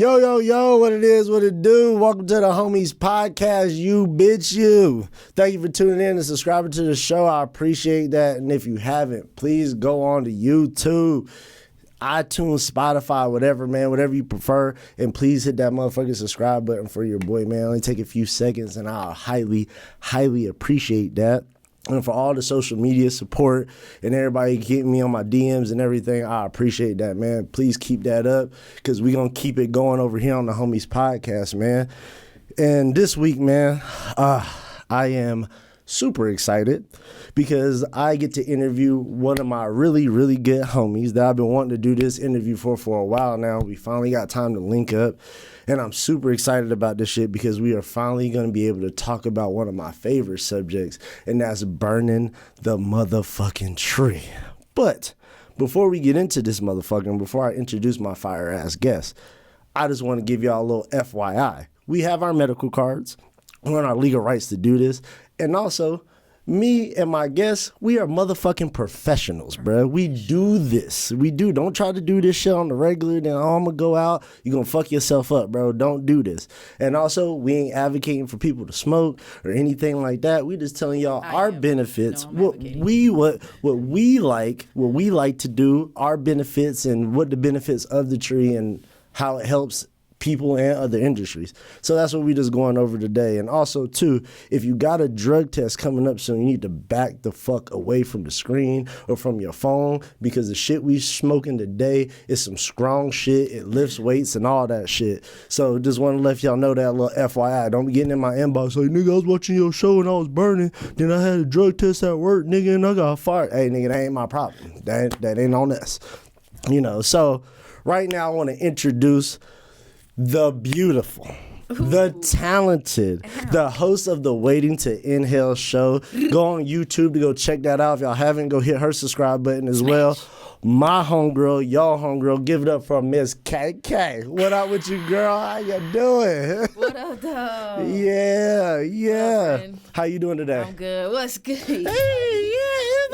Yo, yo, yo, what it is, what it do. Welcome to the Homies Podcast, you bitch you. Thank you for tuning in and subscribing to the show. I appreciate that. And if you haven't, please go on to YouTube, iTunes, Spotify, whatever, man, whatever you prefer. And please hit that motherfucking subscribe button for your boy, man. Only take a few seconds, and I'll highly, highly appreciate that. And for all the social media support and everybody getting me on my DMs and everything, I appreciate that, man. Please keep that up because we're going to keep it going over here on the Homies Podcast, man. And this week, man, I am super excited because I get to interview one of my really, really good homies that I've been wanting to do this interview for a while now. We finally got time to link up. And I'm super excited about this shit because we are finally going to be able to talk about one of my favorite subjects, and that's burning the motherfucking tree. But before we get into this motherfucking, before I introduce my fire-ass guest, I just want to give y'all a little FYI. We have our medical cards. We're on our legal rights to do this. And also, me and my guests, we are motherfucking professionals, bro. We do this. We do. Don't try to do this shit on the regular. Then, I'm going to go out. You're going to fuck yourself up, bro. Don't do this. And also, we ain't advocating for people to smoke or anything like that. We just telling y'all our benefits, what we like to do, our benefits, and what the benefits of the tree and how it helps people and other industries. So that's what we just going over today. And also, too, if you got a drug test coming up soon, you need to back the fuck away from the screen or from your phone because the shit we smoking today is some strong shit. It lifts weights and all that shit. So just want to let y'all know that little FYI. Don't be getting in my inbox like, nigga, I was watching your show and I was burning. Then I had a drug test at work, nigga, and I got fired. Hey, nigga, that ain't my problem. That ain't on us. You know, so right now I want to introduce the beautiful, the talented, the host of the Waiting to Inhale show. Go on YouTube to go check that out. If y'all haven't, go hit her subscribe button as well. My homegirl, y'all homegirl, give it up for Miss KK. What up with you, girl? How you doing? What up, though? Yeah. How you doing today? I'm good. What's good? Hey, you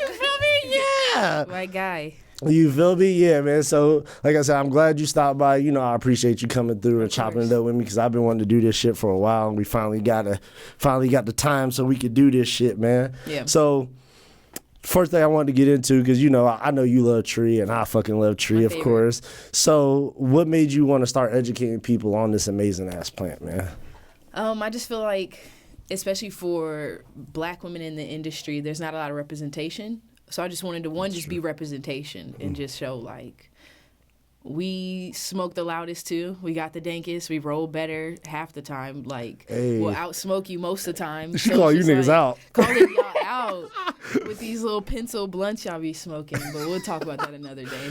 feel me? Yeah. My guy. You feel me? Yeah, man. So, like I said, I'm glad you stopped by. You know, I appreciate you coming through and chopping it up with me because I've been wanting to do this shit for a while, and we finally got the time so we could do this shit, man. Yeah. So, first thing I wanted to get into, because, you know, I know you love tree, and I fucking love tree, of course. So, what made you want to start educating people on this amazing-ass plant, man? I just feel like, especially for black women in the industry, there's not a lot of representation. So I just wanted to, just be representation and just show, like, we smoke the loudest, too. We got the dankest. We roll better half the time. Like, we'll out-smoke you most of the time. She call you niggas out. Calling y'all out with these little pencil blunts y'all be smoking. But we'll talk about that another day.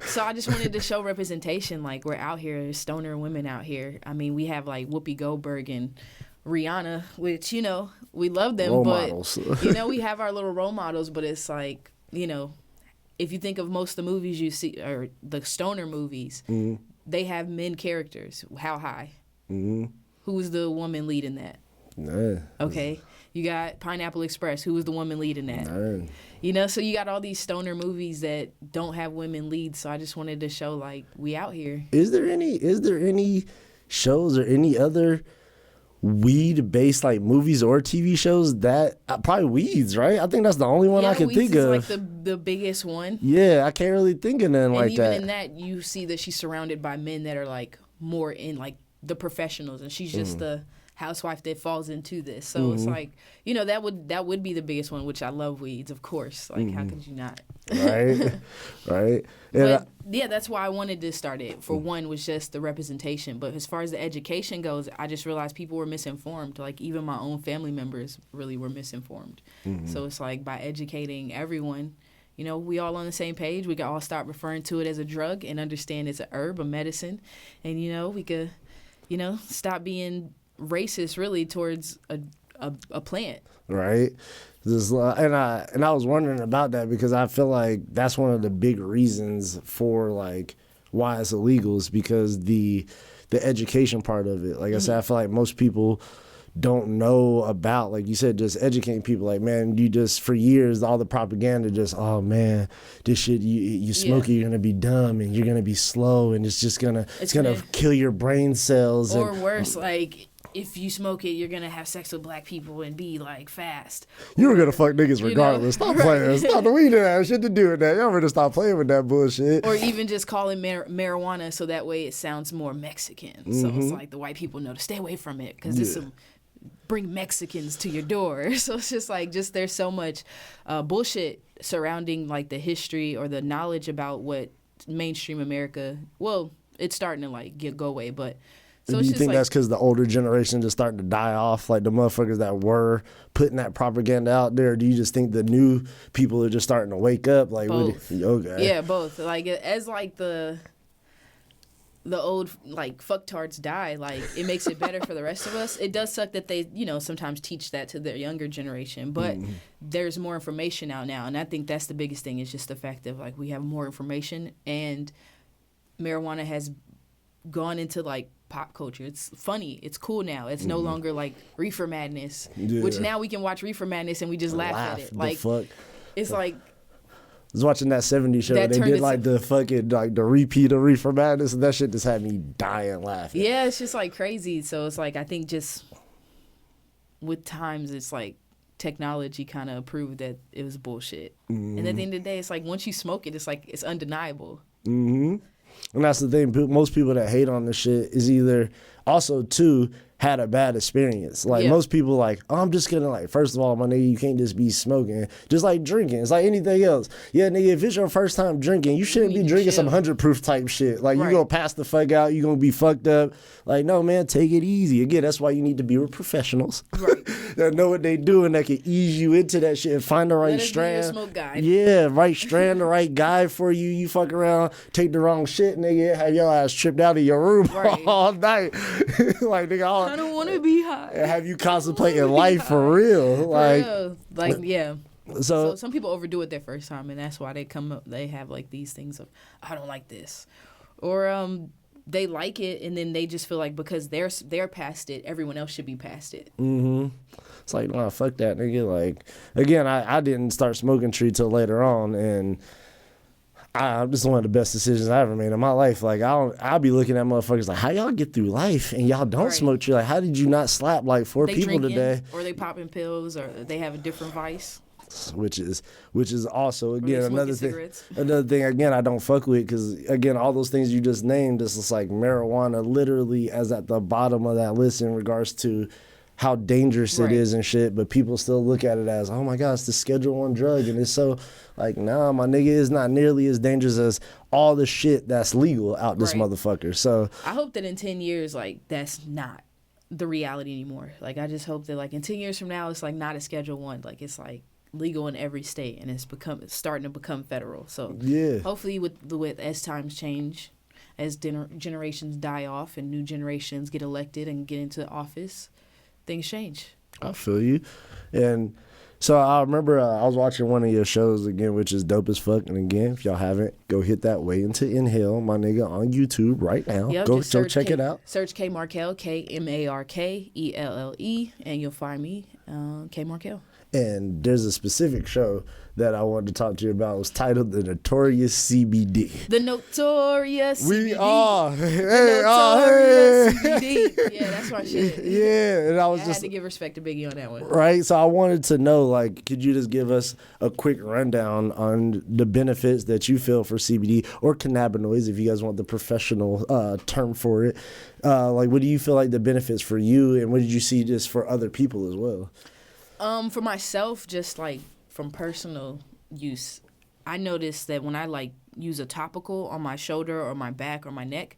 So I just wanted to show representation. Like, we're out here. There's stoner women out here. I mean, we have, like, Whoopi Goldberg and Rihanna, which, you know, we love them, role but, models. you know, we have our little role models, but it's like, you know, if you think of most of the movies you see, or the stoner movies, they have men characters. How high? Who's the woman leading that? Nah. Okay. You got Pineapple Express. Who was the woman leading that? Nah. You know, so you got all these stoner movies that don't have women lead, so I just wanted to show, like, we out here. Is there any shows or any other weed-based like movies or TV shows that probably Weeds, right? I think that's the only one I can think of. Like the biggest one. Yeah, I can't really think of nothing like that. And even in that, you see that she's surrounded by men that are like more in like the professionals, and she's just the housewife that falls into this. So it's like, you know, that would be the biggest one, which I love Weeds, of course. Like, how could you not? Right. But yeah, that's why I wanted to start it. For one, was just the representation. But as far as the education goes, I just realized people were misinformed. Like, even my own family members really were misinformed. So it's like, by educating everyone, you know, we all on the same page. We can all start referring to it as a drug and understand it's a herb, a medicine. And, you know, we could, you know, stop being racist really towards a plant. Right. And I was wondering about that because I feel like that's one of the big reasons for like why it's illegal is because the education part of it. Like I said, I feel like most people don't know about, like you said, just educating people. Like, man, you just, for years, all the propaganda just, oh man, this shit, you smoke it, you're gonna be dumb and you're gonna be slow and it's just gonna kill your brain cells. Or worse, like, if you smoke it, you're gonna have sex with black people and be like fast. You were gonna fuck niggas regardless. Stop playing. Stop. We didn't have shit to do with that. Y'all better stop playing with that bullshit. Or even just calling marijuana so that way it sounds more Mexican. So it's like the white people know to stay away from it because this will bring Mexicans to your door. So it's just like, there's so much bullshit surrounding like the history or the knowledge about what mainstream America. Well, it's starting to like go away, but. So do you think that's because the older generation just starting to die off, like the motherfuckers that were putting that propaganda out there? Or do you just think the new people are just starting to wake up? Like, both. Okay. Yeah, both. Like, as like the old like fucktards die, like it makes it better for the rest of us. It does suck that they, sometimes teach that to their younger generation, but there's more information out now, and I think that's the biggest thing. Is just the fact that like we have more information, and marijuana has gone into like pop culture. It's funny. It's cool now. It's no longer like Reefer Madness, which now we can watch Reefer Madness and we just laugh at it. Like, fuck? It's like. I was watching that 70s show. They did like the fucking like the repeat of Reefer Madness, and that shit just had me dying laughing. Yeah, it's just like crazy. So it's like I think just with times, it's like technology kind of proved that it was bullshit. And at the end of the day, it's like once you smoke it, it's like it's undeniable. And that's the thing. Most people that hate on this shit is either also, too, had a bad experience. Like, most people like, oh, I'm just gonna, like, first of all, my nigga, you can't just be smoking. Just like drinking. It's like anything else. Yeah, nigga, if it's your first time drinking, you shouldn't be drinking some 100 proof type shit. Like, you're gonna pass the fuck out. You're gonna be fucked up. Like, no, man, take it easy. Again, that's why you need to be with professionals. That know what they do and that can ease you into that shit and find the right strand. Smoke guide. Yeah, right strand, the right guide for you. You fuck around, take the wrong shit, nigga, have your ass tripped out of your room all night. Like, nigga, I don't want to be high. Have you contemplating life for real? Like, yeah. So some people overdo it their first time, and that's why they come up. They have like these things of, I don't like this, or they like it, and then they just feel like because they're past it, everyone else should be past it. It's like, nah, fuck that, nigga. Like, again, I didn't start smoking tree till later on, and this is one of the best decisions I ever made in my life. Like, I'll be looking at motherfuckers like, how y'all get through life and y'all don't smoke tree? Like, how did you not slap like 4 people today? Or they popping pills, or they have a different vice. Which is also, again, another thing, again, I don't fuck with, because, again, all those things you just named, it's just like marijuana literally as at the bottom of that list in regards to how dangerous it is and shit, but people still look at it as, oh my God, it's the Schedule I drug, and it's so, like, nah, my nigga, is not nearly as dangerous as all the shit that's legal out this motherfucker. So I hope that in 10 years, like, that's not the reality anymore. Like, I just hope that, like, in 10 years from now, it's, like, not a Schedule I, like, it's, like, legal in every state, and it's starting to become federal. So hopefully with as times change, as generations die off and new generations get elected and get into office, things change. I feel you. And so I remember I was watching one of your shows again, which is dope as fuck. And again, if y'all haven't, go hit that Way Into Inhale, my nigga, on YouTube right now. Go check it out. Search K Markelle, KMarkelle, and you'll find me, K Markelle. And there's a specific show that I wanted to talk to you about. It was titled The Notorious CBD. The Notorious CBD. We are. CBD. Yeah, that's my shit. Yeah, and I had to give respect to Biggie on that one. Right, so I wanted to know, like, could you just give us a quick rundown on the benefits that you feel for CBD or cannabinoids, if you guys want the professional term for it. Like, what do you feel like the benefits for you, and what did you see just for other people as well? For myself, just like from personal use, I noticed that when I like use a topical on my shoulder or my back or my neck,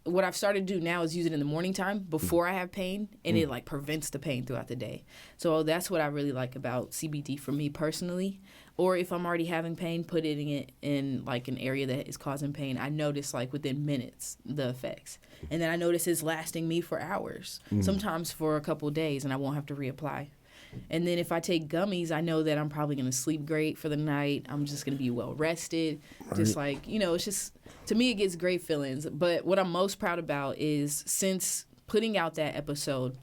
what I've started to do now is use it in the morning time before I have pain, and it like prevents the pain throughout the day. So that's what I really like about CBD for me personally. Or if I'm already having pain, putting it in like an area that is causing pain, I notice like within minutes the effects. And then I notice it's lasting me for hours, sometimes for a couple of days, and I won't have to reapply. And then if I take gummies, I know that I'm probably going to sleep great for the night. I'm just going to be well rested. Right. Just like, it's just, to me, it gives great feelings. But what I'm most proud about is since putting out that episode,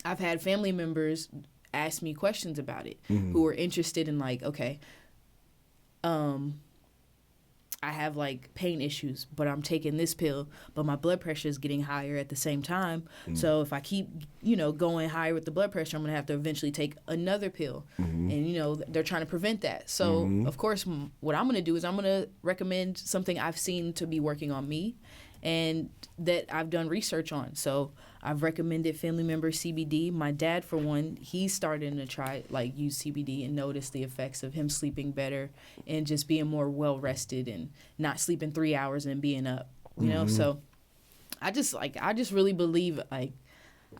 I've had family members ask me questions about it who are interested in like, okay, I have like pain issues, but I'm taking this pill, but my blood pressure is getting higher at the same time. So if I keep, going higher with the blood pressure, I'm going to have to eventually take another pill. And, they're trying to prevent that. So, of course, what I'm going to do is I'm going to recommend something I've seen to be working on me and that I've done research on. So I've recommended family members CBD. My dad, for one, he's starting to try, like, use CBD and notice the effects of him sleeping better and just being more well-rested and not sleeping 3 hours and being up, you know? So I just really believe, like,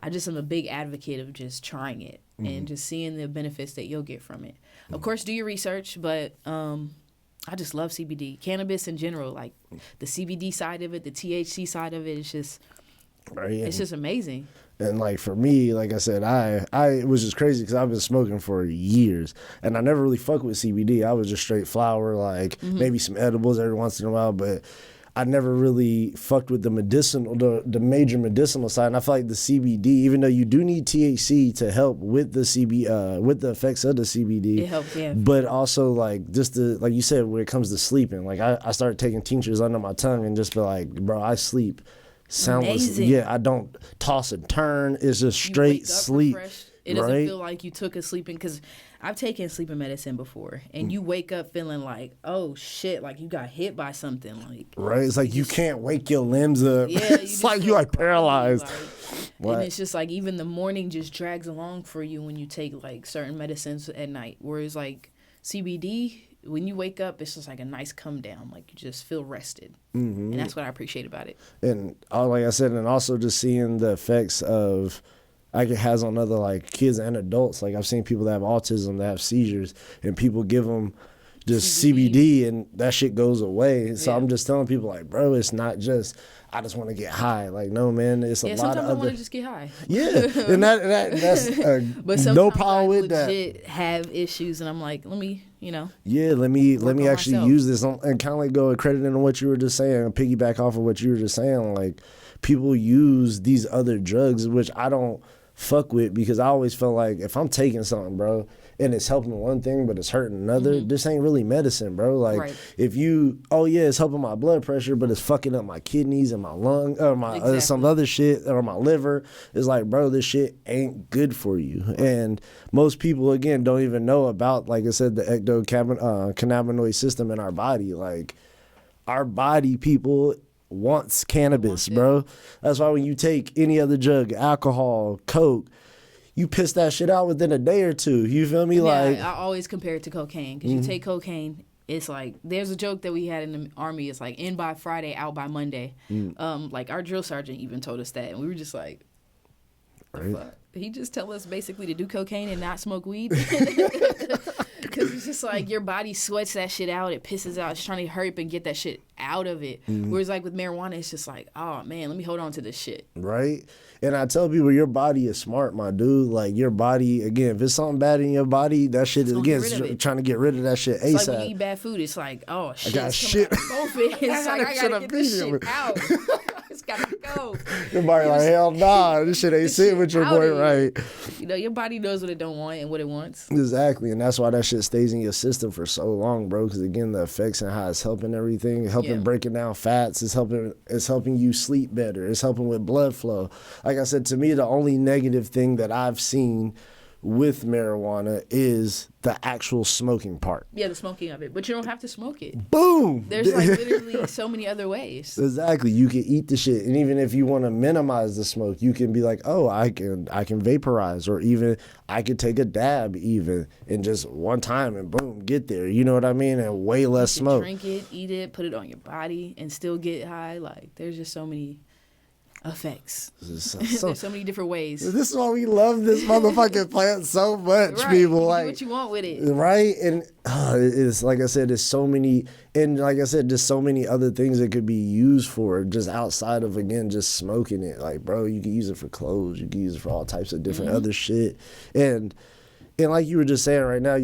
I just am a big advocate of just trying it and just seeing the benefits that you'll get from it. Of course, do your research, but I just love CBD. Cannabis in general, like the CBD side of it, the THC side of it, it's just... Right. It's just amazing. And like for me, like I said, I was just crazy because I've been smoking for years, and I never really fucked with CBD. I was just straight flower, like maybe some edibles every once in a while, but I never really fucked with the medicinal, the major medicinal side. And I feel like the CBD, even though you do need THC to help with the with the effects of the CBD, it helps, yeah. But also like just like you said, when it comes to sleeping, like I started taking tinctures under my tongue and just be like, bro, I sleep. Soundless. Yeah, I don't toss and turn. It's just straight sleep. Refreshed. It doesn't feel like you took a sleeping, because I've taken sleeping medicine before, and you wake up feeling like, oh shit, like you got hit by something, like right. It's like you can't wake your limbs up. Yeah, it's like you like paralyzed. And it's just like even the morning just drags along for you when you take like certain medicines at night. Whereas like CBD, when you wake up, it's just like a nice come down. Like you just feel rested. And that's what I appreciate about it. And like I said, and also just seeing the effects of like it has on other like kids and adults. Like I've seen people that have autism, that have seizures, and people give them just CBD and that shit goes away. So I'm just telling people like, bro, it's not just I just want to get high. Like, no, man, it's a lot of other. Sometimes I want to just get high. Yeah, and that's but no problem with that. I legit have issues, and I'm like, let me, Yeah, let me actually myself. use this and kind of like go accrediting on what you were just saying, and piggyback off of what you were just saying. Like, people use these other drugs, which I don't fuck with, because I always felt like if I'm taking something, bro, and it's helping one thing but it's hurting another, this ain't really medicine, bro. Like if you, it's helping my blood pressure but it's fucking up my kidneys and my lung or my some other shit or my liver, it's like, bro, this shit ain't good for you. And most people, again, don't even know about, like I said, the ectocannabinoid system in our body. Like our body, people, wants cannabis, bro. That's why when you take any other drug, alcohol, coke, you piss that shit out within a day or two. You feel me? Like I always compare it to cocaine, because you take cocaine, it's like there's a joke that we had in the Army. It's like in by Friday, out by Monday. Like our drill sergeant even told us that, and we were just like, the fuck? He just tell us basically to do cocaine and not smoke weed. Because it's just like your body sweats that shit out. It pisses out. It's trying to hurry up and get that shit out of it. Whereas like with marijuana, it's just like, oh man, let me hold on to this shit. Right. And I tell people, your body is smart, my dude. Like your body, again, if it's something bad in your body, that shit is, again, trying to get rid of that shit ASAP. It's like when you eat bad food, it's like, oh shit, I got shit. It's like I gotta get this shit out. It's gotta go. Your body like, hell nah, this shit ain't sitting with your boy right. Your body knows what it don't want and what it wants. Exactly, and that's why that shit stays in your system for so long, bro. Because again, the effects and how it's helping everything, helping breaking down fats, it's helping you sleep better. It's helping with blood flow. Like I said, to me, the only negative thing that I've seen with marijuana is the actual smoking part. Yeah, the smoking of it. But you don't have to smoke it. Boom! There's like literally so many other ways. Exactly. You can eat the shit. And even if you want to minimize the smoke, you can be like, oh, I can vaporize, or even I could take a dab even in just one time and boom, get there. You know what I mean? And way less smoke. Drink it, eat it, put it on your body and still get high. Like there's just so many effects. There's so many different ways. This is why we love this motherfucking plant so much, people. Like, do what you want with it, right? And it's like I said, there's so many, and like I said, there's so many other things it could be used for, just outside of, again, just smoking it. Like, bro, you can use it for clothes, you can use it for all types of different other shit, and like you were just saying right now,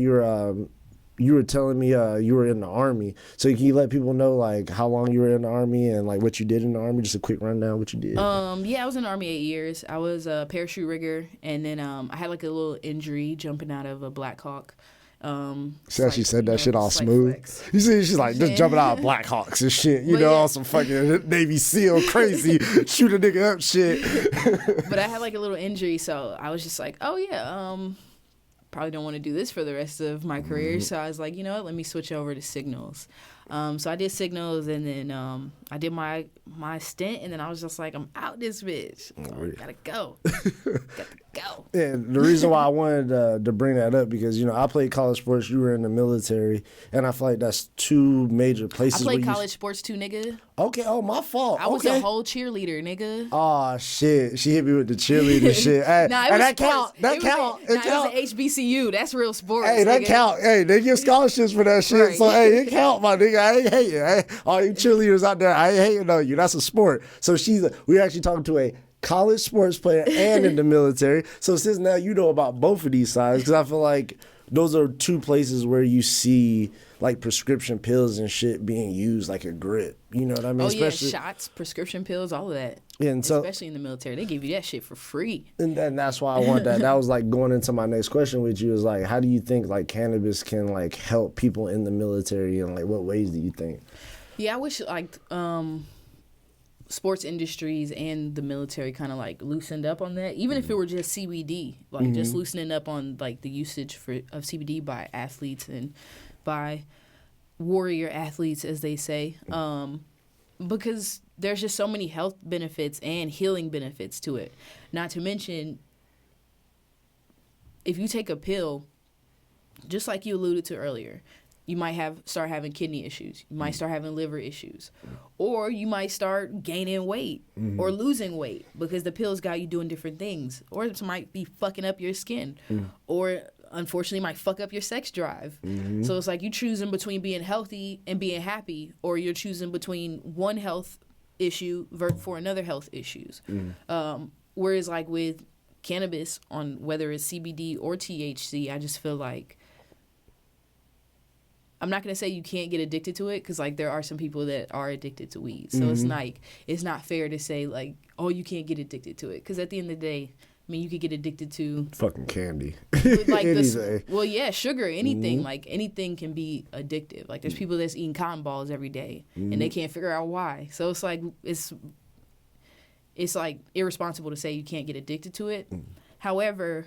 you were telling me you were in the Army. So can you let people know like how long you were in the Army and like what you did in the Army? Just a quick rundown what you did. Yeah, I was in the Army 8 years. I was a parachute rigger, and then I had like a little injury jumping out of a Black Hawk. See how she said that shit all smooth. Flex. You see, she's like just jumping out of Black Hawks and shit. You know, on some fucking Navy SEAL crazy shoot a nigga up shit. But I had like a little injury, so I was just like, oh yeah, probably don't want to do this for the rest of my career. So I was like, you know what, let me switch over to signals. So I did signals, and then I did my stint, and then I was just like, I'm out this bitch. Gotta go. Gotta go. And the reason why I wanted to bring that up because, you know, I played college sports, you were in the military, and I feel like that's two major places. I played college sports too, nigga. Okay, oh, my fault. I was a whole cheerleader, nigga. Oh, shit. She hit me with the cheerleader shit. Hey, nah, and that count. That count. It was an HBCU. That's real sports. Hey, that nigga. count. Hey, they give scholarships for that shit. Right. So, hey, it count, my nigga. I ain't hating. All you cheerleaders out there, I ain't hating on you. That's a sport. So we're actually talking to a college sports player and in the military. So since now you know about both of these sides, because I feel like those are two places where you see like prescription pills and shit being used like a grip. You know what I mean? Oh, especially, yeah, shots, prescription pills, all of that. And so, especially in the military. They give you that shit for free. And that's why I want that. That was like going into my next question with you is like, how do you think like cannabis can like help people in the military and like what ways do you think? Yeah, I wish like sports industries and the military kind of like loosened up on that, even if it were just CBD, like just loosening up on like the usage of CBD by athletes and by warrior athletes, as they say, because there's just so many health benefits and healing benefits to it. Not to mention, if you take a pill, just like you alluded to earlier, you might start having kidney issues. You might start having liver issues. Or you might start gaining weight or losing weight because the pills got you doing different things. Or it might be fucking up your skin. Or, unfortunately, might fuck up your sex drive. So it's like you choosing between being healthy and being happy, or you're choosing between one health issue for another health issues. Whereas, like, with cannabis, on whether it's CBD or THC, I just feel like I'm not going to say you can't get addicted to it because, like, there are some people that are addicted to weed. So it's like, it's not fair to say, like, oh, you can't get addicted to it. Because at the end of the day, I mean, you could get addicted to fucking candy. Like well, yeah, sugar, anything. Like, anything can be addictive. Like, there's people that's eating cotton balls every day and they can't figure out why. So it's like, it's like irresponsible to say you can't get addicted to it. However,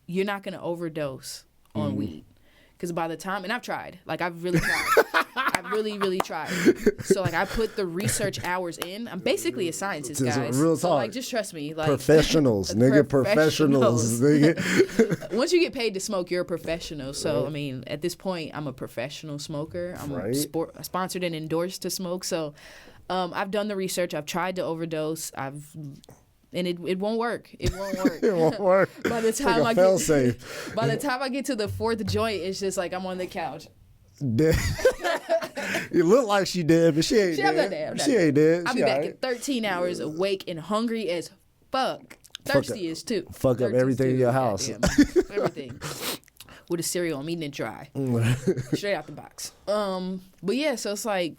you're not going to overdose on weed. Because by the time, and I've tried, like I've really tried. I've really, really tried. So like I put the research hours in. I'm basically a scientist, guys. Real talk. So like just trust me. Like professionals, nigga, professionals, nigga. Once you get paid to smoke, you're a professional. So I mean, at this point, I'm a professional smoker. I'm sponsored and endorsed to smoke. So I've done the research. I've tried to overdose. And it won't work. It won't work. It won't work. By the time like by the time I get to the fourth joint, it's just like I'm on the couch. Dead. You look like she dead, but she ain't dead. She ain't dead. I'll be back in 13 hours, awake and hungry as fuck. Thirsty as too. Fuck up everything in your house. Everything. With a cereal, I'm eating it dry. Straight out the box. But yeah, so it's like,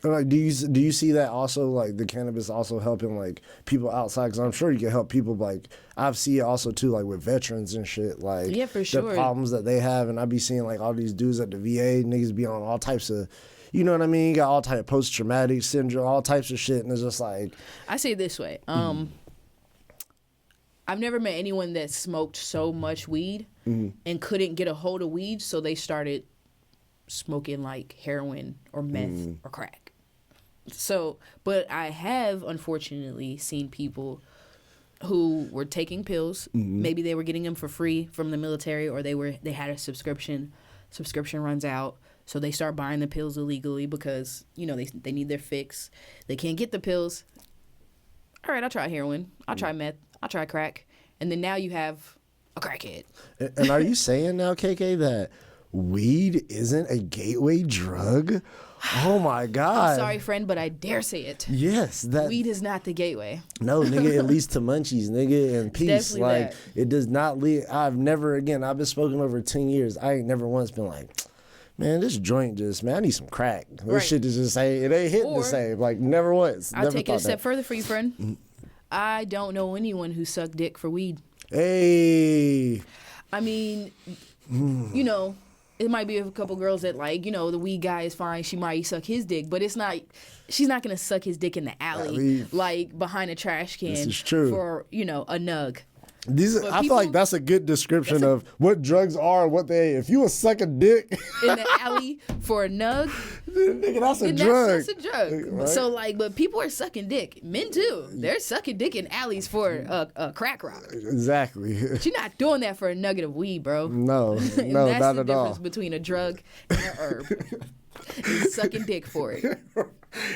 like, do you see that also, like the cannabis also helping like people outside? Because I'm sure you can help people. Like I've seen it also too, like with veterans and shit. Like yeah, for sure. The problems that they have, and I be seeing like all these dudes at the VA, niggas be on all types of, you know what I mean? You got all type of post traumatic syndrome, all types of shit, and it's just like. I say it this way. I've never met anyone that smoked so much weed and couldn't get a hold of weed, so they started smoking like heroin or meth or crack. So, but I have unfortunately seen people who were taking pills. Maybe they were getting them for free from the military, or they had a subscription. Subscription runs out, so they start buying the pills illegally because, you know, they need their fix. They can't get the pills. All right, I'll try heroin. I'll try meth. I'll try crack. And then now you have a crackhead. And are you saying now, KK, that weed isn't a gateway drug? Oh my God. I'm sorry, friend, but I dare say it. Yes, that Weed is not the gateway. no, nigga, at least to munchies, nigga, and peace. Definitely Like that. it does not lead. I've been smoking over 10 years. I ain't never once been like, man, this joint just, man, I need some crack. This Right. shit is just say it ain't hitting the Or- same. Like never once. I'll Never take it a thought step that. further for you, friend. I don't know anyone who sucked dick for weed. Hey, I mean, you know, it might be a couple girls that like, you know, the weed guy is fine. She might suck his dick, but it's not. She's not gonna suck his dick in the alley, like behind a trash can. This is true. For a nug. these But I feel like people- that's a good description of what drugs are. What they. If you was sucking dick, In the alley for a nug, nigga, that's a then drug. that's a drug. Right? So like, but people are sucking dick. Men too. They're sucking dick in alleys for a crack rock. Exactly. But you're not doing that for a nugget of weed, bro. No, And no, that's not the at all. difference between a drug and a herb. And sucking dick for it.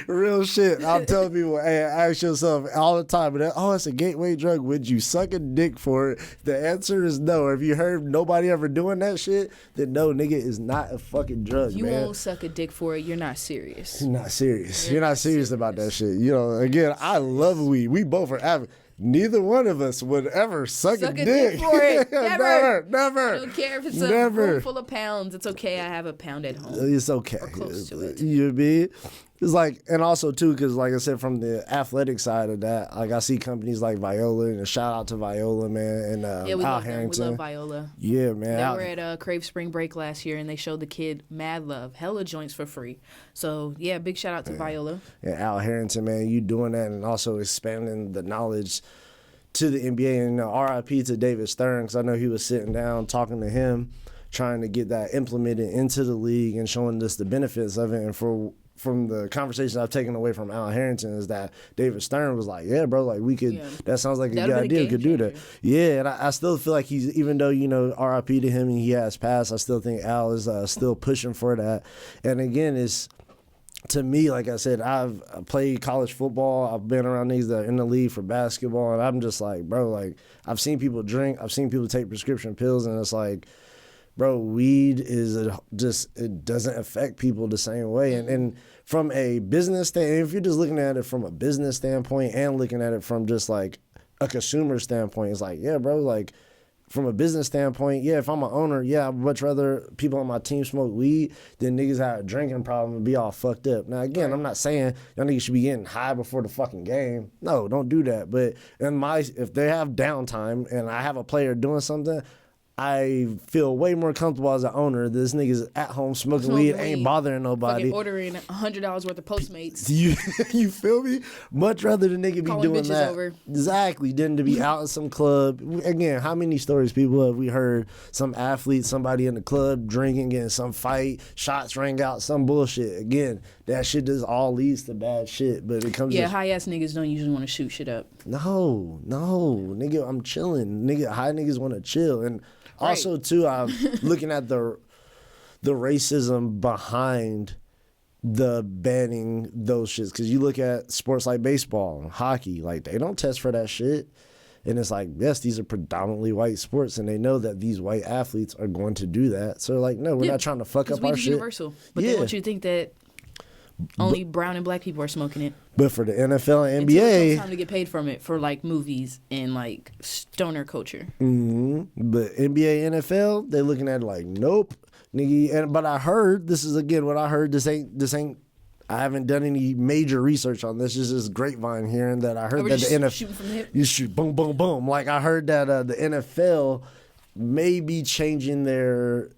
Real shit. I'm telling people, hey, ask yourself all the time, oh, it's a gateway drug. Would you suck a dick for it? The answer is no. If you heard nobody ever doing that shit, then no, nigga, is not a fucking drug, You man. won't suck a dick for it. You're not serious. You're not serious. You're not serious about that shit. You know, again, I love weed. We both are avid. Neither one of us would ever suck a dick for it. never. I don't care if it's a Never. room full of pounds. It's okay. I have a pound at home. It's okay. Or close to it. You be. It's like, and also too, because like I said, from the athletic side of that, like I see companies like Viola, and a shout out to Viola, man, and Yeah, we Al love them. We Harrington. love Viola. Yeah, man. They Al- were at Crave Spring Break last year, and they showed the kid mad love, hella joints for free. So yeah, big shout out to Viola. and Al Harrington, man, you doing that, and also expanding the knowledge to the NBA. And RIP to David Stern, because I know he was sitting down talking to him, trying to get that implemented into the league and showing us the benefits of it. And from the conversations I've taken away from Al Harrington is that David Stern was like, yeah, bro, like we could, Yeah. that sounds like a That'd good be a idea, we could do that. game Yeah, and I still feel like he's, even though, you know, RIP to him and he has passed, I still think Al is still pushing for that. And again, it's, to me, like I said, I've played college football. I've been around niggas that are in the league for basketball, and I'm just like, bro, like, I've seen people drink, I've seen people take prescription pills, and it's like, bro, weed is it doesn't affect people the same way. And from a business standpoint, if you're just looking at it from a business standpoint and looking at it from just like a consumer standpoint, it's like, yeah, bro, like, from a business standpoint, yeah, if I'm an owner, yeah, I'd much rather people on my team smoke weed than niggas have a drinking problem and be all fucked up. Now, again, I'm not saying y'all niggas should be getting high before the fucking game. No, don't do that. But if they have downtime and I have a player doing something, I feel way more comfortable as an owner. This nigga's at home smoking weed, ain't bothering nobody. Fucking ordering $100 worth of Postmates. You feel me? Much rather the nigga be Calling doing bitches that. over. Exactly. Than to be out in some club. Again, how many stories people have we heard? Some athlete, somebody in the club drinking, getting some fight, shots rang out, some bullshit. Again, that shit just all leads to bad shit. But it comes Yeah, to high ass niggas don't usually want to shoot shit up. no, nigga, I'm chilling. Nigga, high niggas want to chill. And also too, I'm looking at the racism behind the banning those shits. Because you look at sports like baseball and hockey, like they don't test for that shit. And it's like, yes, these are predominantly white sports, and they know that these white athletes are going to do that. So like, no, we're not trying to fuck up weed our is shit. universal, but they want you to think that only brown and black people are smoking it. But for the NFL and Until it NBA, comes time to get paid from it for like movies and like stoner culture. But NBA, NFL, they looking at it like, nope, nigga. But I heard, this is again what I heard. This ain't. I haven't done any major research on this. This is just grapevine hearing that I heard We're that just the NFL shooting from the hip. you shoot boom, boom, boom. Like I heard that the NFL may be changing their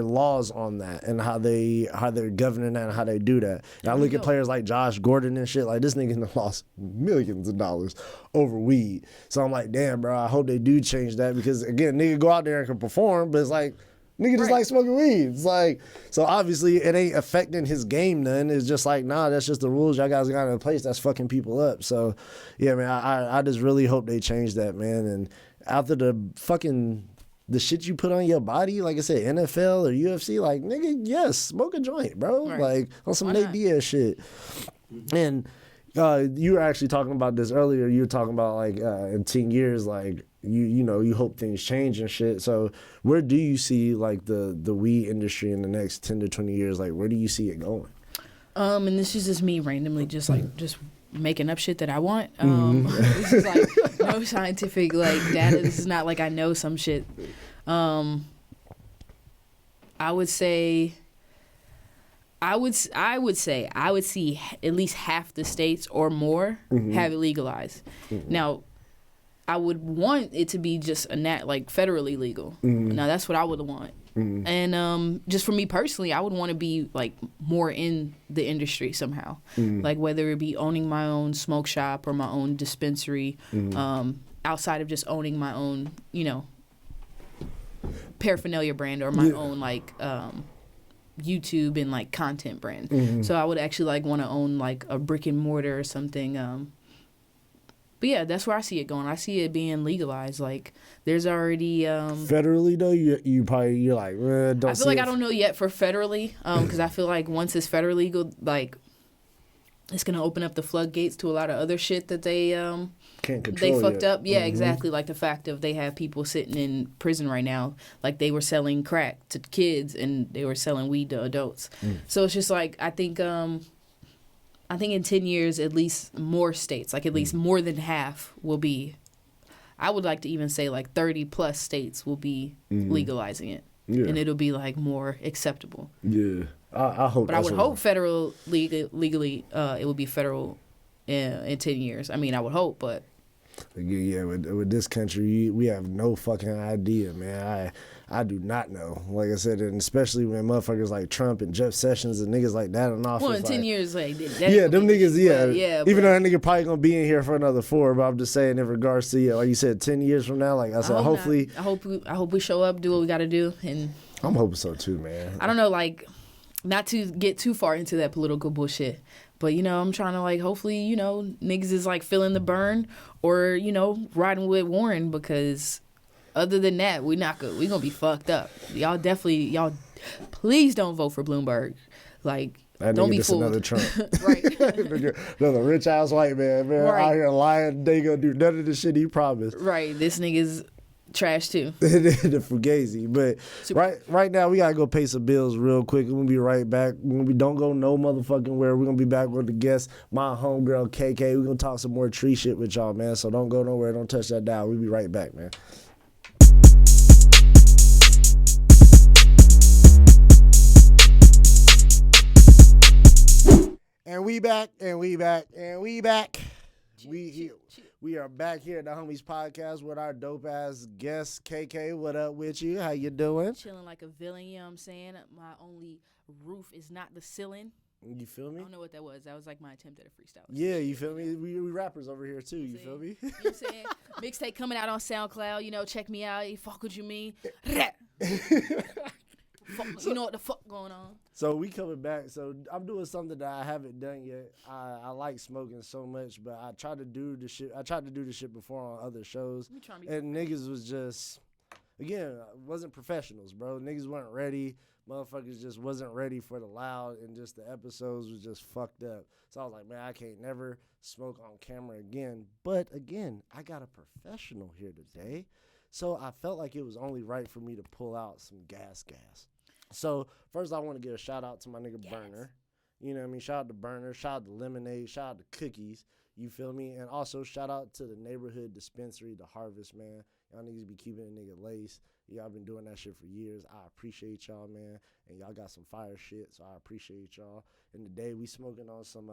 laws on that and how they're governing that and how they do that. And I look at players like Josh Gordon and shit, like this nigga done lost millions of dollars over weed. So I'm like, damn, bro, I hope they do change that, because again, nigga go out there and can perform, but it's like, nigga just like smoking weed. It's like, so obviously it ain't affecting his game none. It's just like, nah, that's just the rules y'all guys got in place that's fucking people up. So yeah, man, I just really hope they change that, man. And after the shit you put on your body, like I said, NFL or UFC, like, nigga, yes, smoke a joint, bro. Right. Like, on some Why Nate not? Diaz shit. And you were actually talking about this earlier. You were talking about, like, in 10 years, like, you hope things change and shit. So where do you see like the weed industry in the next 10 to 20 years? Like where do you see it going? And this is just me randomly just making up shit that I want. This is like no scientific like data. This is not like I know some shit. I would say I would say I would see at least half the states or more have it legalized. Now, I would want it to be just like federally legal. Now that's what I would want. And just for me personally, I would want to be like more in the industry somehow, like whether it be owning my own smoke shop or my own dispensary, outside of just owning my own, paraphernalia brand or my own like YouTube and like content brand. So I would actually like want to own like a brick and mortar or something. But yeah, that's where I see it going. I see it being legalized. Like, there's already federally though. You're like don't. I feel like I don't know yet for federally, because I feel like once it's federally legal, like it's gonna open up the floodgates to a lot of other shit that they can't control. They fucked yet. up. Yeah, exactly. Like the fact of they have people sitting in prison right now, like they were selling crack to kids and they were selling weed to adults. So it's just like I think in 10 years, at least more states, like at least more than half will be, I would like to even say like 30 plus states will be legalizing it. Yeah. And it'll be like more acceptable. Yeah. I hope. But I would hope federal legally, it would be federal in 10 years. I mean, I would hope, but. Yeah, with this country, we have no fucking idea, man. I do not know. Like I said, and especially when motherfuckers like Trump and Jeff Sessions and niggas like that in office. Well, in 10 years, like yeah, them niggas, yeah. Even though that nigga probably gonna be in here for another 4, but I'm just saying in regards to like you said, 10 years from now, like I said, hopefully. I hope we show up, do what we got to do, and. I'm hoping so too, man. I don't know, like, not to get too far into that political bullshit. But, I'm trying to, like, hopefully, niggas is, like, feeling the burn or, riding with Warren because other than that, we not good. We going to be fucked up. Y'all please don't vote for Bloomberg. Like, don't be fooled. Another Trump. Right. Another rich-ass white man, right. Out here lying. They going to do none of the shit he promised. Right. This nigga's trash too. The Fugazi. But right now we gotta go pay some bills real quick. We're gonna be right back. We don't go no motherfucking where. We're gonna be back with the guest, my homegirl KK. We're gonna talk some more tree shit with y'all, man. So don't go nowhere. Don't touch that dial. We'll be right back, man. And we back. We are back here at the Homies Podcast with our dope-ass guest, KK. What up with you? How you doing? Chilling like a villain, you know what I'm saying? My only roof is not the ceiling. You feel me? I don't know what that was. That was like my attempt at a freestyle. Yeah, you feel me? We rappers over here, too. You feel me? You know what I'm saying? Mixtape coming out on SoundCloud. Check me out. You fuck what you mean. You know what the fuck going on. So we coming back. So I'm doing something that I haven't done yet. I like smoking so much, but I tried to do the shit before on other shows, and niggas was just, again, wasn't professionals, bro. Niggas weren't ready. Motherfuckers just wasn't ready for the loud, and just the episodes was just fucked up. So I was like, man, I can't never smoke on camera again. But again, I got a professional here today, so I felt like it was only right for me to pull out some gas. So first I want to give a shout out to my nigga Burner. You know what I mean? Shout out to Burner, shout out to Lemonade, shout out to Cookies. You feel me? And also shout out to the neighborhood dispensary, The Harvest, man. Y'all niggas be keeping a nigga laced. Y'all been doing that shit for years. I appreciate y'all, man. And y'all got some fire shit, so I appreciate y'all. And today we smoking on some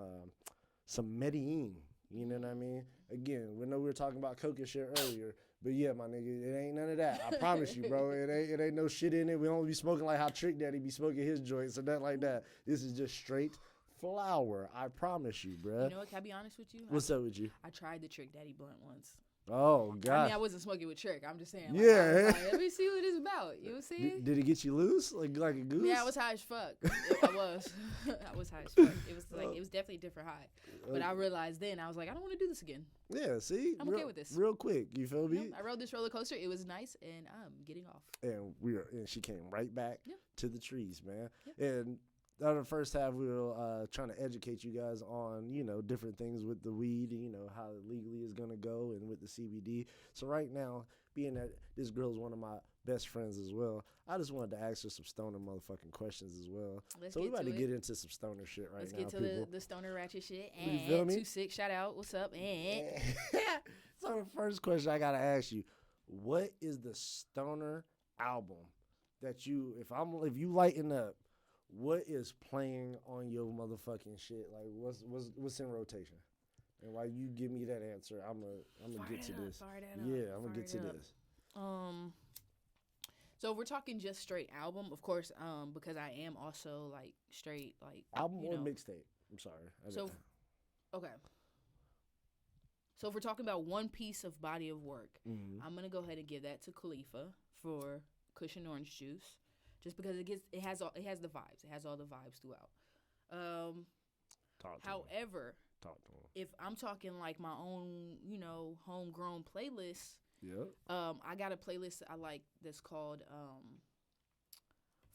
Medellin. You know what I mean? Again, we know we were talking about coke and shit earlier. But yeah, my nigga, it ain't none of that. I promise you, bro. It ain't no shit in it. We don't be smoking like how Trick Daddy be smoking his joints or nothing like that. This is just straight flower. I promise you, bro. You know what? Can I be honest with you? What's up with you? I tried the Trick Daddy blunt once. Oh, God. I mean, I wasn't smoking with Trick. I'm just saying. Like, yeah. Let me see what it's about. You know what I'm saying? Did it get you loose? Like a goose? Yeah, I was high as fuck. I was. I was high as fuck. It was like, it was definitely a different high. But I realized then, I was like, I don't want to do this again. Yeah, see? I'm okay with this. Real quick, you feel me? I rode this roller coaster. It was nice, and I'm getting off. And she came right back to the trees, man. Yep. And the first half, we were trying to educate you guys on, different things with the weed, how it legally is going to go and with the CBD. So right now, being that this girl's one of my best friends as well, I just wanted to ask her some stoner motherfucking questions as well. So we about to get into some stoner shit right now, Let's get to the stoner ratchet shit. You feel me? 26, shout out. What's up? So the first question I got to ask you, what is the stoner album that if you lighten up, what is playing on your motherfucking shit? Like, what's in rotation? And while you give me that answer, I'm gonna get to this. Yeah, I'm gonna get to this. So if we're talking just straight album, of course, because I am also like straight like album or mixtape. I'm sorry. Okay. So if we're talking about one piece of body of work, I'm gonna go ahead and give that to Khalifa for Cushion Orange Juice. Just because it has the vibes. It has all the vibes throughout. However, if I'm talking like my own, homegrown playlist, I got a playlist I like that's called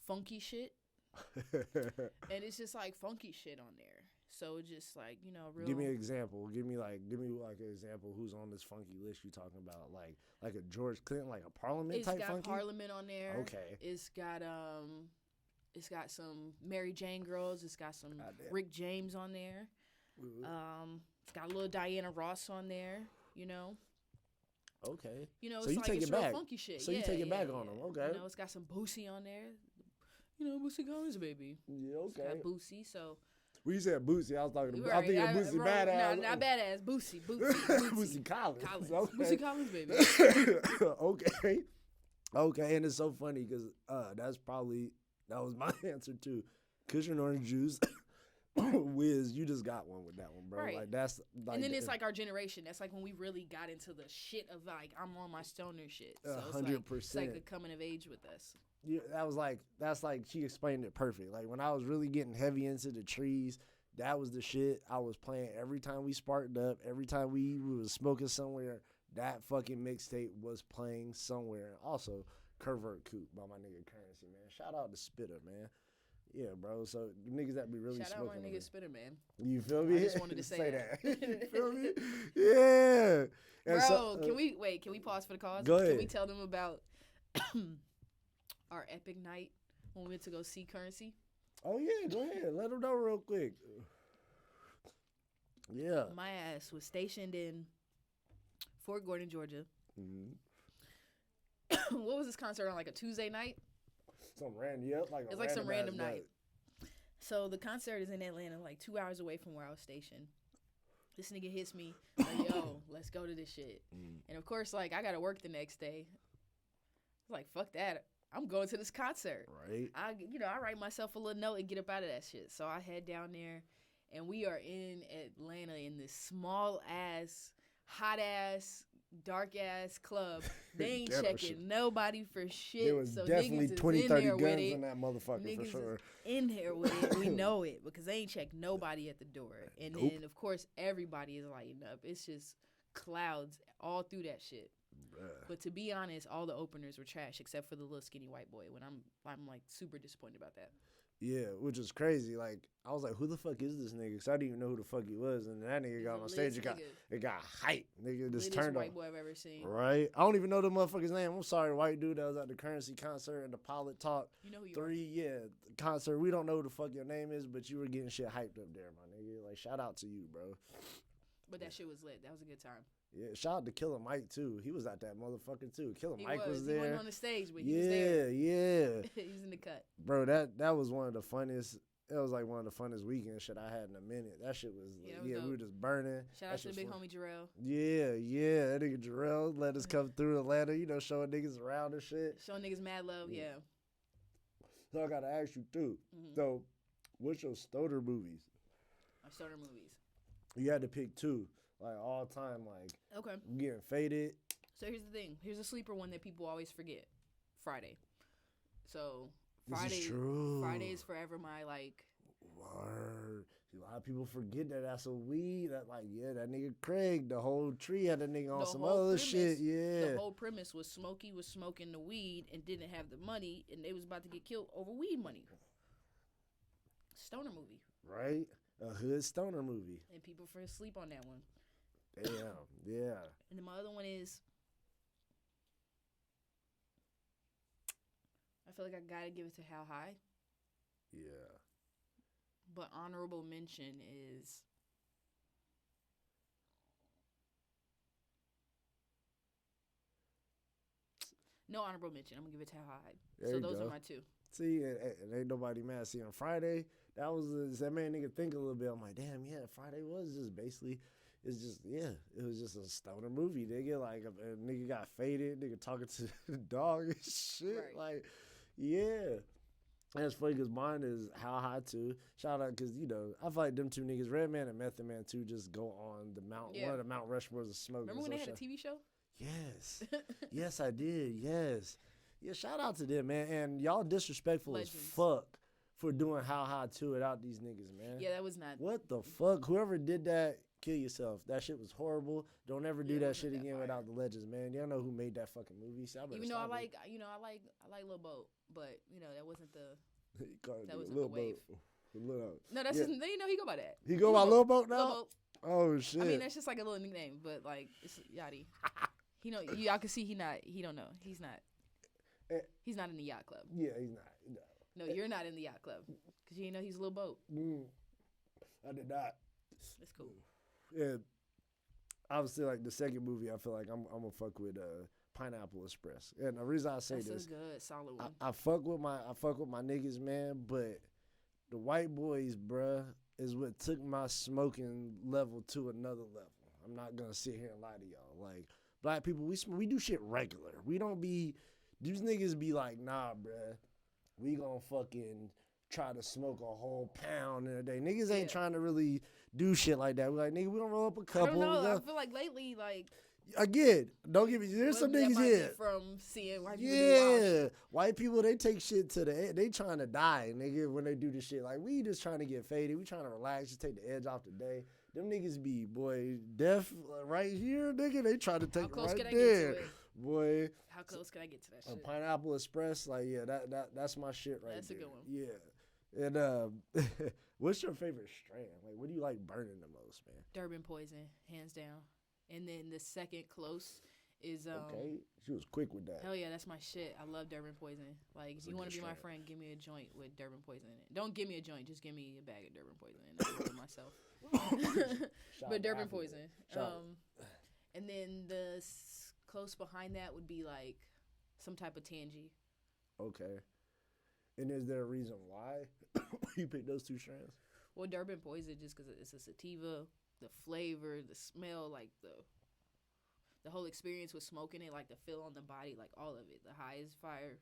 Funky Shit. And it's just like funky shit on there. So just like, real. Give me an example. Give me an example who's on this funky list you talking about. Like a George Clinton, like a Parliament type funky? It's got Parliament on there. Okay. It's got some Mary Jane girls. It's got some Rick James on there. It's got a little Diana Ross on there, Okay. So it's you like take it back. Funky shit. So you take it back on them. Okay. It's got some Boosie on there. Boosie Collins, baby. Yeah, okay. It's got Boosie, so. When you said Boosie, I was talking about. I'm thinking Boosie badass. No, not badass. Boosie. Boosie Collins. Okay. Boosie Collins, baby. Okay, and it's so funny because that was my answer too. Cushion Orange Juice. Wiz, you just got one with that one, bro. Right. Like that's like, and then it's like our generation. That's like when we really got into the shit of like I'm on my stoner shit. So 100%. It's like a coming of age with us. Yeah, that's like she explained it perfect. Like when I was really getting heavy into the trees, that was the shit I was playing every time we sparked up, every time we was smoking somewhere. That fucking mixtape was playing somewhere. And also, Covert Coupe by my nigga Currency, man. Shout out to Spitter, man. Yeah, bro. So niggas that be really Shout smoking. Shout out my nigga Spitter, man. You feel me? I just wanted to say that. You feel me? Yeah. And bro, can we pause for the cause? Go ahead. Can we tell them about our epic night when we went to go see Currency? Oh, yeah. Go ahead. Let them know real quick. Yeah. My ass was stationed in Fort Gordon, Georgia. Mm-hmm. What was this concert on, like a Tuesday night? Some random, It's like some random night. So the concert is in Atlanta, like 2 hours away from where I was stationed. This nigga hits me, like, yo, let's go to this shit. And of course, like, I got to work the next day. I was like, fuck that. I'm going to this concert. Right. I write myself a little note and get up out of that shit. So I head down there, and we are in Atlanta in this small-ass, hot-ass, dark-ass club. They ain't checking nobody for shit. There was so definitely 20, 30 guns in that motherfucker niggas for sure. Is in there with it. We know it because they ain't checked nobody at the door. And then, of course, everybody is lighting up. It's just clouds all through that shit. Bruh. But to be honest, all the openers were trash except for the little skinny white boy. When I'm like super disappointed about that. Yeah, which is crazy. Like I was like, who the fuck is this nigga? Because I didn't even know who the fuck he was. And that nigga got on stage. It got hype. Nigga just turned on. White boy I've ever seen. Right. I don't even know the motherfucker's name. I'm sorry, white dude that was at the Currency concert and the Pilot Talk. You know who you 3, yeah, concert. We don't know who the fuck your name is, but you were getting shit hyped up there, my nigga. Like shout out to you, bro. But that shit was lit. That was a good time. Yeah, shout out to Killer Mike too. He was at that motherfucker too. Killer Mike was there. He wasn't on the stage, but he was there. Yeah. He was in the cut. Bro, that was one of the funniest. It was like one of the funnest weekend shit I had in a minute. That shit was, we were just burning. Shout out to the big homie Jarrell. Yeah. That nigga Jarrell let us come through Atlanta, showing niggas around and shit. Showing niggas mad love, yeah. So I got to ask you too. Mm-hmm. So, what's your stoner movies? My stoner movies. You had to pick 2, like all time, like. Okay. Getting faded. So here's the thing. Here's a sleeper one that people always forget. Friday. So. Friday is forever my like. Word. A lot of people forget that's a weed. That that nigga Craig, the whole tree had a nigga on some other shit. Yeah. The whole premise was Smokey was smoking the weed and didn't have the money, and they was about to get killed over weed money. Stoner movie. Right? A hood stoner movie. And people for sleep on that one. Damn. Yeah. And then my other one is, I feel like I gotta give it to How High. Yeah. But honorable mention is, no honorable mention. I'm gonna give it to How High. There So you those go. are my two. See, and ain't nobody mad. See, on Friday, that made nigga think a little bit. I'm like, damn, yeah, Friday was just basically, it was just a stoner movie, nigga. Like, a nigga got faded, nigga talking to the dog and shit. Right. Like, yeah. And it's funny because mine is How High too. Shout out because, I feel like them two niggas, Redman and Method Man too, just go on the Mount, one of the Mount Rushmores of smoke. Remember when they had a TV show? Yes. Yes, I did. Yes. Yeah, shout out to them, man. And y'all disrespectful Legends. as fuck for doing How High 2 without these niggas, man. Yeah, that was not. What the fuck? Whoever did that, kill yourself. That shit was horrible. Don't ever do that shit again without the legends, man. Y'all know who made that fucking movie. So Even though I like Lil Boat, but that wasn't the. That wasn't the wave. No, that's just, he go by that. He go by Lil Boat now? Lil Boat. Oh shit. I mean, that's just like a little nickname, but like it's Yachty. Y'all can see he don't know. He's not in the yacht club. Yeah, he's not. No, you're not in the yacht club because you didn't know he's Lil Boat. I did not. That's cool. Yeah, obviously, like the second movie, I feel like I'm gonna fuck with Pineapple Express, and the reason I say That's this, a good solid one. I fuck with my niggas, man, but the white boys, bruh, is what took my smoking level to another level. I'm not gonna sit here and lie to y'all. Like, black people, we do shit regular. We don't be, these niggas be like, nah, bruh, we gonna fucking try to smoke a whole pound in a day. Niggas ain't trying to really do shit like that. We're like, nigga, we don't roll up a couple. I don't know. I feel like lately, like, again, don't get me. There's some niggas here from seeing white people do wild shit. White people, they take shit to the end. They trying to die, nigga, when they do this shit. Like, we just trying to get faded. We trying to relax, just take the edge off the day. Them niggas be, boy, death right here, nigga. They try to take it right there. Boy. How close can I get to that shit? Pineapple Express, like, yeah, that's my shit right That's there. a good one. Yeah. And what's your favorite strand? Like, what do you like burning the most, man? Durban Poison, hands down. And then the second close is okay. She was quick with that. Hell yeah, that's my shit. I love Durban Poison. Like, if you want to be my friend, give me a joint with Durban Poison in it. Don't give me a joint, just give me a bag of Durban Poison and I'll do it myself. But Durban Poison. And then the close behind that would be like some type of Tangy. Okay. And is there a reason why you picked those two strands? Well, Durban Poison just because it's a sativa, the flavor, the smell, like the whole experience with smoking it, like the feel on the body, like all of it. The high is fire.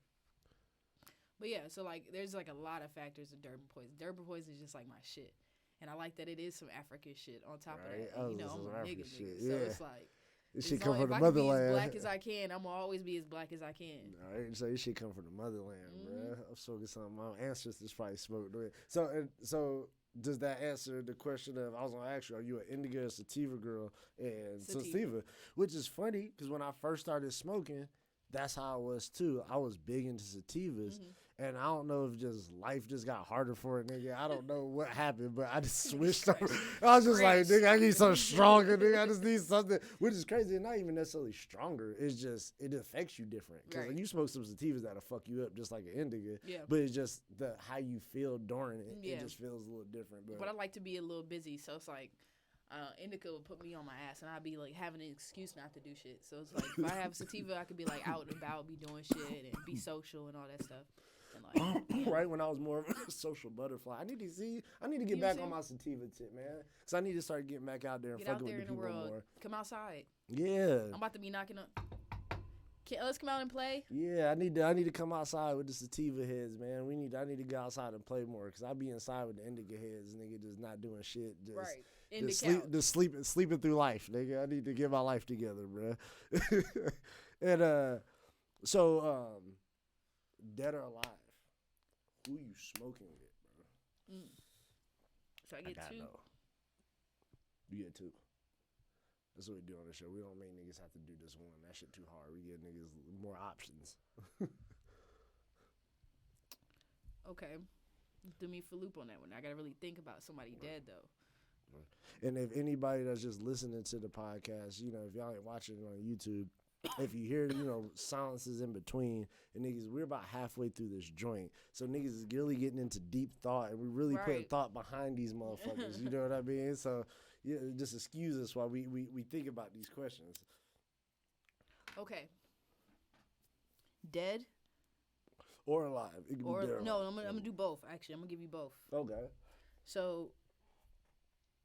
But yeah, so like there's like a lot of factors of Durban Poison. Durban Poison is just like my shit. And I like that it is some African shit on top of that. And, I'm a nigga. So it's like, this shit come from the motherland. If I can be as black as I can, I'm going to always be as black as I can. All right, so this shit come from the motherland, bro. I'm smoking something my ancestors probably smoked. So does that answer the question of, I was going to ask you, are you an indica or sativa girl? And sativa, which is funny because when I first started smoking, that's how I was too. I was big into sativas, and I don't know if just life just got harder for a nigga. I don't know what happened, but I just switched over. I was just like, nigga, I need something stronger, nigga. I just need something, which is crazy. Not even necessarily stronger. It's just, it affects you different. Because you smoke some sativas that'll fuck you up just like an indica. Yeah. But it's just how you feel during it. Yeah. It just feels a little different. But I like to be a little busy, so it's like, indica would put me on my ass, and I'd be like having an excuse not to do shit. So it's like if I have sativa, I could be like out and about, be doing shit, and be social and all that stuff. And like, right when I was more of a social butterfly, I need to get back on my sativa tip, man, because I need to start getting back out there and fucking with the people more. Come outside. Yeah, I'm about to be knocking up. Let's come out and play. Yeah, I need to come outside with the sativa heads, man. I need to go outside and play more because I be inside with the indica heads, nigga, just not doing shit, just sleeping through life, nigga. I need to get my life together, bro. And so dead or alive, who you smoking with, bro? So I get two. Know. You get two. That's what we do on the show. We don't make niggas have to do this one. That shit too hard. We give niggas more options. Okay. threw me for a loop on that one. I got to really think about somebody dead, though. And if anybody that's just listening to the podcast, you know, if y'all ain't watching it on YouTube, if you hear, you know, silences in between, and niggas, we're about halfway through this joint. So niggas is really getting into deep thought, and we really putting thought behind these motherfuckers. You know what I mean? So yeah, just excuse us while we think about these questions. Okay. Dead? Or alive. It could Or be dead. no, I'm gonna do both. Actually, I'm gonna give you both. Okay. So,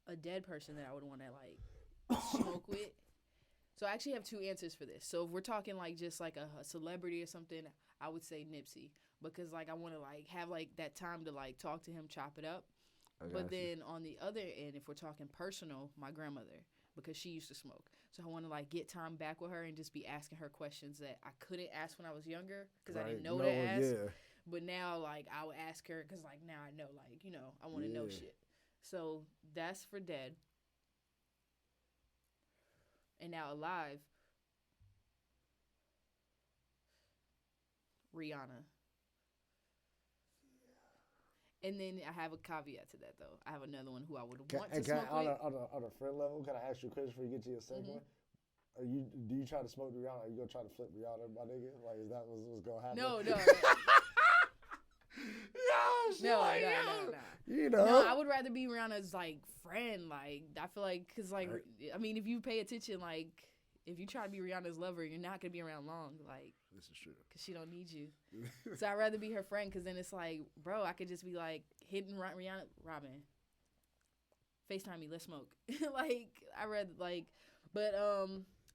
a dead person that I would want to like smoke with. So I actually have two answers for this. So if we're talking like just like a celebrity or something, I would say Nipsey, because like I want to like have like that time to like talk to him, chop it up. But then on the other end, if we're talking personal, my grandmother, because she used to smoke. So I want to like get time back with her and just be asking her questions that I couldn't ask when I was younger because I didn't know to ask. Yeah. But now like I would ask her because like now I know, like, you know, I want to know shit. So that's for dead. And now alive, Rihanna. And then I have a caveat to that, though. I have another one who I would want to smoke with. On a friend level, can I ask you a question before you get to your second one? Do you try to smoke Rihanna, or are you going to try to flip Rihanna, my nigga? Like, is that what's going to happen? No. No. You know? No, I would rather be Rihanna's, like, friend. Like, I feel like, because, like, I mean, if you pay attention, like, if you try to be Rihanna's lover, you're not going to be around long. Like, this is true. Because she don't need you. So I'd rather be her friend, because then it's like, bro, I could just be, like, hitting Rihanna, Robin, FaceTime me, let's smoke. Like, I read, like, but,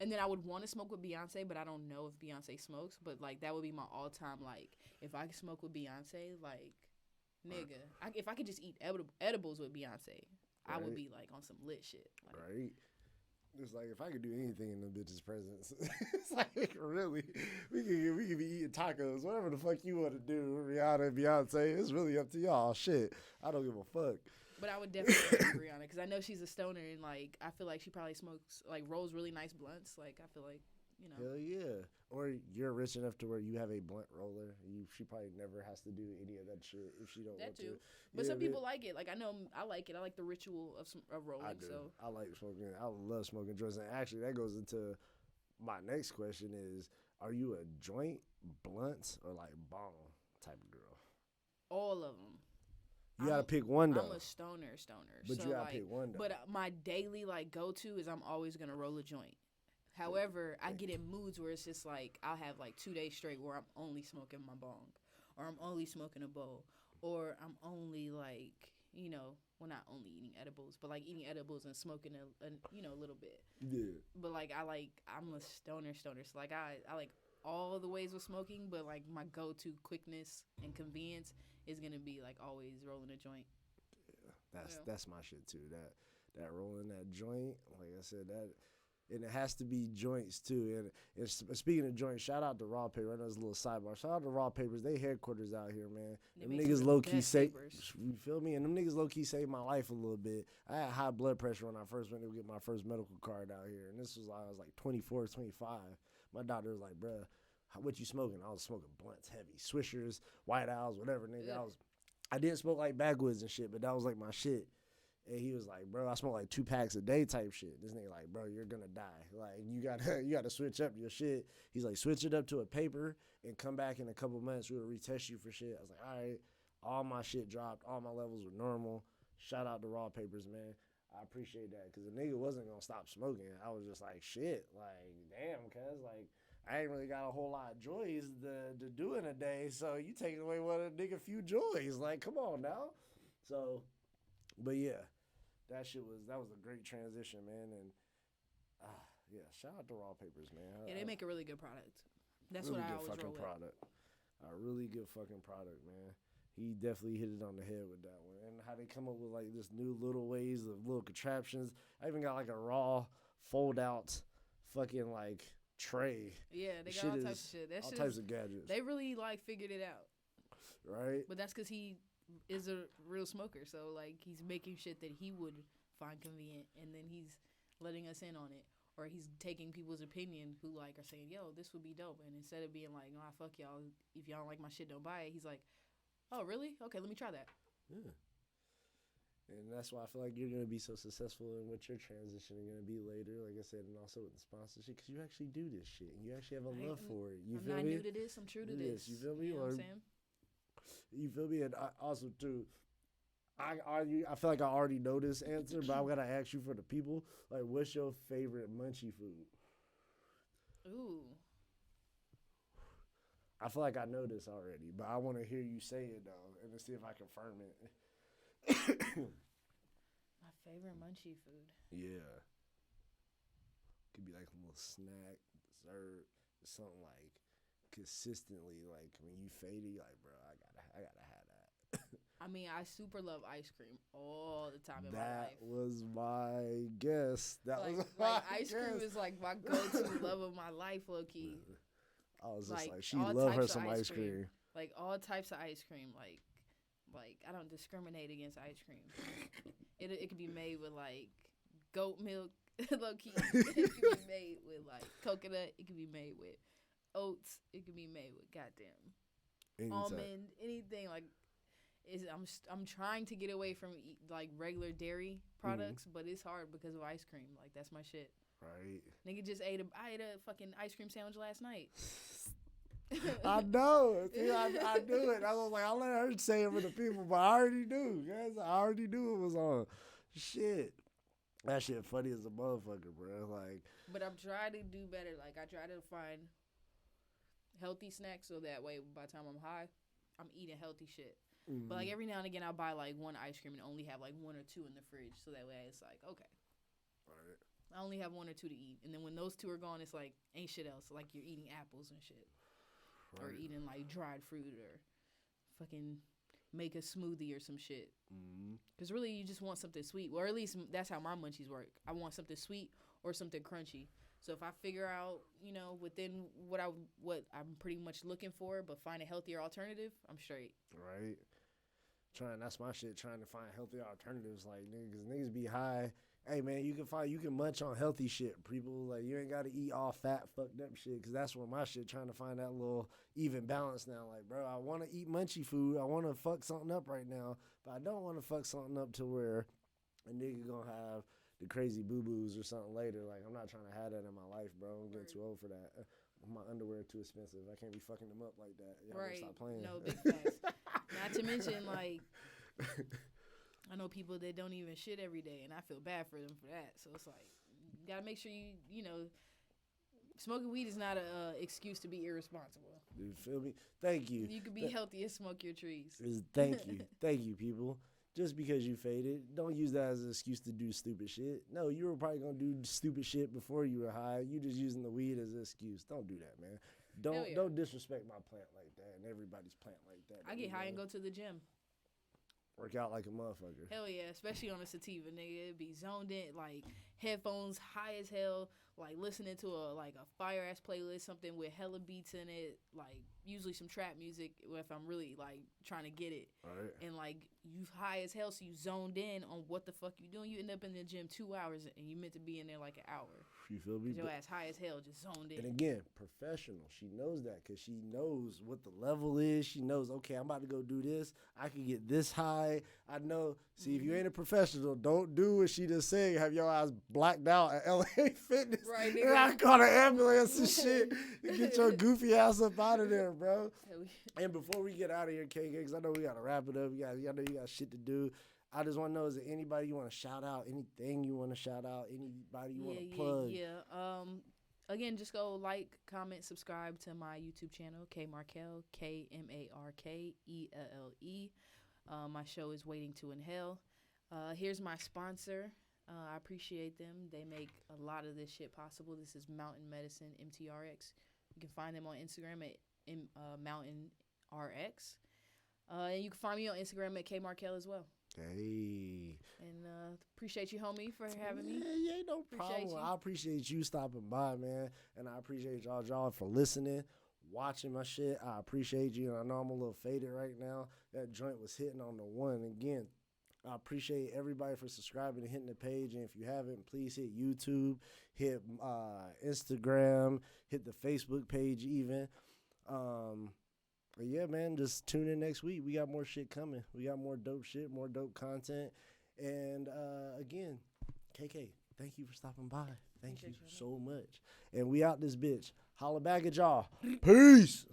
and then I would want to smoke with Beyonce, but I don't know if Beyonce smokes. But, like, that would be my all-time, like, if I could smoke with Beyonce, like, nigga. If I could just eat edibles with Beyonce, I would be, like, on some lit shit. Like, right. It's like, if I could do anything in the bitch's presence, it's like, really, we could be eating tacos, whatever the fuck you want to do, Rihanna and Beyonce. It's really up to y'all. Shit, I don't give a fuck. But I would definitely like Rihanna, because I know she's a stoner, and, like, I feel like she probably smokes, like, rolls really nice blunts. Like, I feel like, you know. Hell yeah. Or you're rich enough to where you have a blunt roller. She probably never has to do any of that shit if she don't want to. But some people like it. Like, I know I like it. I like the ritual of rolling. I do. So I like smoking. I love smoking joints. And actually, that goes into my next question is, are you a joint, blunts, or, like, bong type of girl? All of them. You gotta pick one, though. I'm a stoner. But so, you gotta like, pick one, though. But my daily, like, go-to is I'm always going to roll a joint. However, I get in moods where it's just like I'll have like 2 days straight where I'm only smoking my bong, or I'm only smoking a bowl, or I'm only like, you know, well, not only eating edibles, but like eating edibles and smoking a little bit. Yeah. But like I'm a stoner. So like I like all the ways of smoking, but like my go-to quickness and convenience is gonna be like always rolling a joint. Yeah, that's my shit too. That rolling that joint, like I said, that. And it has to be joints, too. And speaking of joints, shout out to Raw Paper. I know it's a little sidebar. Shout out to Raw Papers. They headquarters out here, man. Them niggas low-key you feel me? And them niggas low-key saved my life a little bit. I had high blood pressure when I first went to get my first medical card out here. And this was I was like 24, 25. My doctor was like, bruh, what you smoking? I was smoking blunts, heavy. Swishers, White Owls, whatever, nigga. Yeah. I did smoke like backwoods and shit, but that was like my shit. And he was like, bro, I smoke like 2 packs a day type shit. This nigga like, bro, you're gonna die. Like, you gotta switch up your shit. He's like, switch it up to a paper and come back in a couple months. We'll retest you for shit. I was like, all right. All my shit dropped. All my levels were normal. Shout out to Raw Papers, man. I appreciate that, because the nigga wasn't gonna stop smoking. I was just like, shit, like, damn, cuz, like, I ain't really got a whole lot of joys to do in a day, so you taking away one of the nigga few joys. Like, come on now. So, but yeah. That was a great transition, man, and yeah, shout out to Raw Papers, man. Yeah, they make a really good product. That's really what I good always roll with. Product. A really good fucking product, man. He definitely hit it on the head with that one, and how they come up with like this new little ways of little contraptions. I even got like a Raw fold out fucking like tray. Yeah, they got all types of shit. All types of gadgets. They really like figured it out, right? But that's because he is a real smoker, so like he's making shit that he would find convenient, and then he's letting us in on it, or he's taking people's opinion who like are saying, yo, this would be dope, and instead of being like, nah, fuck y'all, if y'all don't like my shit, don't buy it, he's like, oh really? Okay, let me try that. Yeah. And that's why I feel like you're going to be so successful in what you're transitioning going to be later, like I said, and also with the sponsorship, because you actually do this shit, and you actually have a love for it. You I'm feel not me? new to this. I'm true to this. You feel me? You know what I'm saying? You feel me? And also, too, I feel like I already know this answer, but I'm going to ask you for the people. Like, what's your favorite munchie food? Ooh. I feel like I know this already, but I want to hear you say it, though, and to see if I confirm it. My favorite munchie food. Yeah. Could be like a little snack, dessert, something like consistently. Like when you fade it, you're like, bro, I gotta have that. I mean, I super love ice cream all the time in my That life. was my guess. That was Like my ice cream guess. is like my go-to love of my life, low key. I was just like, she all love her types of some ice cream. Like all types of ice cream. Like I don't discriminate against ice cream. It could be made with like goat milk, low key. It could be made with like coconut. It could be made with oats. It could be made with goddamn almond. Anything like. I'm trying to get away from like regular dairy products, but it's hard because of ice cream. Like that's my shit. Right. Nigga just I ate a fucking ice cream sandwich last night. I know. See, I knew it. I was like, I'll let her say it for the people, but I already knew. Guys, I already knew it was on. Shit. That shit funny as a motherfucker, bro. Like, but I'm trying to do better. Like I try to find healthy snacks so that way by the time I'm high, I'm eating healthy shit. But like every now and again, I'll buy like one ice cream and only have like one or two in the fridge, so that way it's like okay. right. I only have one or two to eat, and then when those two are gone, it's like ain't shit else. Like you're eating apples and shit, or eating like dried fruit, or fucking make a smoothie or some shit. Because really, you just want something sweet, or at least that's how my munchies work. I want something sweet or something crunchy. So if I figure out, within what I'm pretty much looking for, but find a healthier alternative, I'm straight. Right. That's my shit. Trying to find healthier alternatives, like niggas be high. Hey man, you can munch on healthy shit. People like you ain't got to eat all fat fucked up shit. Cause that's where my shit. Trying to find that little even balance now. Like bro, I want to eat munchy food. I want to fuck something up right now, but I don't want to fuck something up to where a nigga gonna have the crazy boo boos or something later. Like I'm not trying to have that in my life, bro. I'm getting too old for that. My underwear too expensive. I can't be fucking them up like that. Y'all right. Stop playing. No, big facts. Not to mention, like, I know people that don't even shit every day, and I feel bad for them for that. So it's like, you gotta make sure smoking weed is not an excuse to be irresponsible. You feel me? Thank you. You could be healthy and smoke your trees. Thank you. Thank you, people. Just because you faded, don't use that as an excuse to do stupid shit. No, you were probably going to do stupid shit before you were high. You just using the weed as an excuse. Don't do that, man. Don't disrespect my plant like that and everybody's plant like that. I get high and go to the gym. Work out like a motherfucker. Hell yeah, especially on a sativa, nigga. It'd be zoned in, like headphones high as hell, like listening to a fire ass playlist, something with hella beats in it, like usually some trap music if I'm really like trying to get it. Right. And like you high as hell, so you zoned in on what the fuck you doing. You end up in the gym 2 hours and you meant to be in there like an hour. You feel me? Your ass high as hell, just zoned in. And again, professional. She knows that because she knows what the level is. She knows, okay, I'm about to go do this. I can get this high. I know. See, if you ain't a professional, don't do what she just said. Have your eyes blacked out at LA Fitness. Right, nigga. And I call an ambulance and shit. And get your goofy ass up out of there, bro. And before we get out of here, KK, because I know we got to wrap it up. I know you got shit to do. I just want to know, is there anybody you want to shout out? Anything you want to shout out? Anybody you want to plug? Yeah. Again, just go like, comment, subscribe to my YouTube channel, K Markelle, KMarkelle. My show is Waiting to Inhale. Here's my sponsor. I appreciate them. They make a lot of this shit possible. This is Mountain Medicine, MTRX. You can find them on Instagram at Mountain RX. And you can find me on Instagram at K Markelle as well. Hey. And appreciate you, homie, for having me. Yeah, ain't no problem. I appreciate you stopping by, man. And I appreciate y'all for listening, watching my shit. I appreciate you. And I know I'm a little faded right now. That joint was hitting on the one. Again, I appreciate everybody for subscribing and hitting the page. And if you haven't, please hit YouTube, hit Instagram, hit the Facebook page even. But yeah, man, just tune in next week. We got more shit coming. We got more dope shit, more dope content. And again, KK, thank you for stopping by. Thank you so much. And we out this bitch. Holla back at y'all. Peace.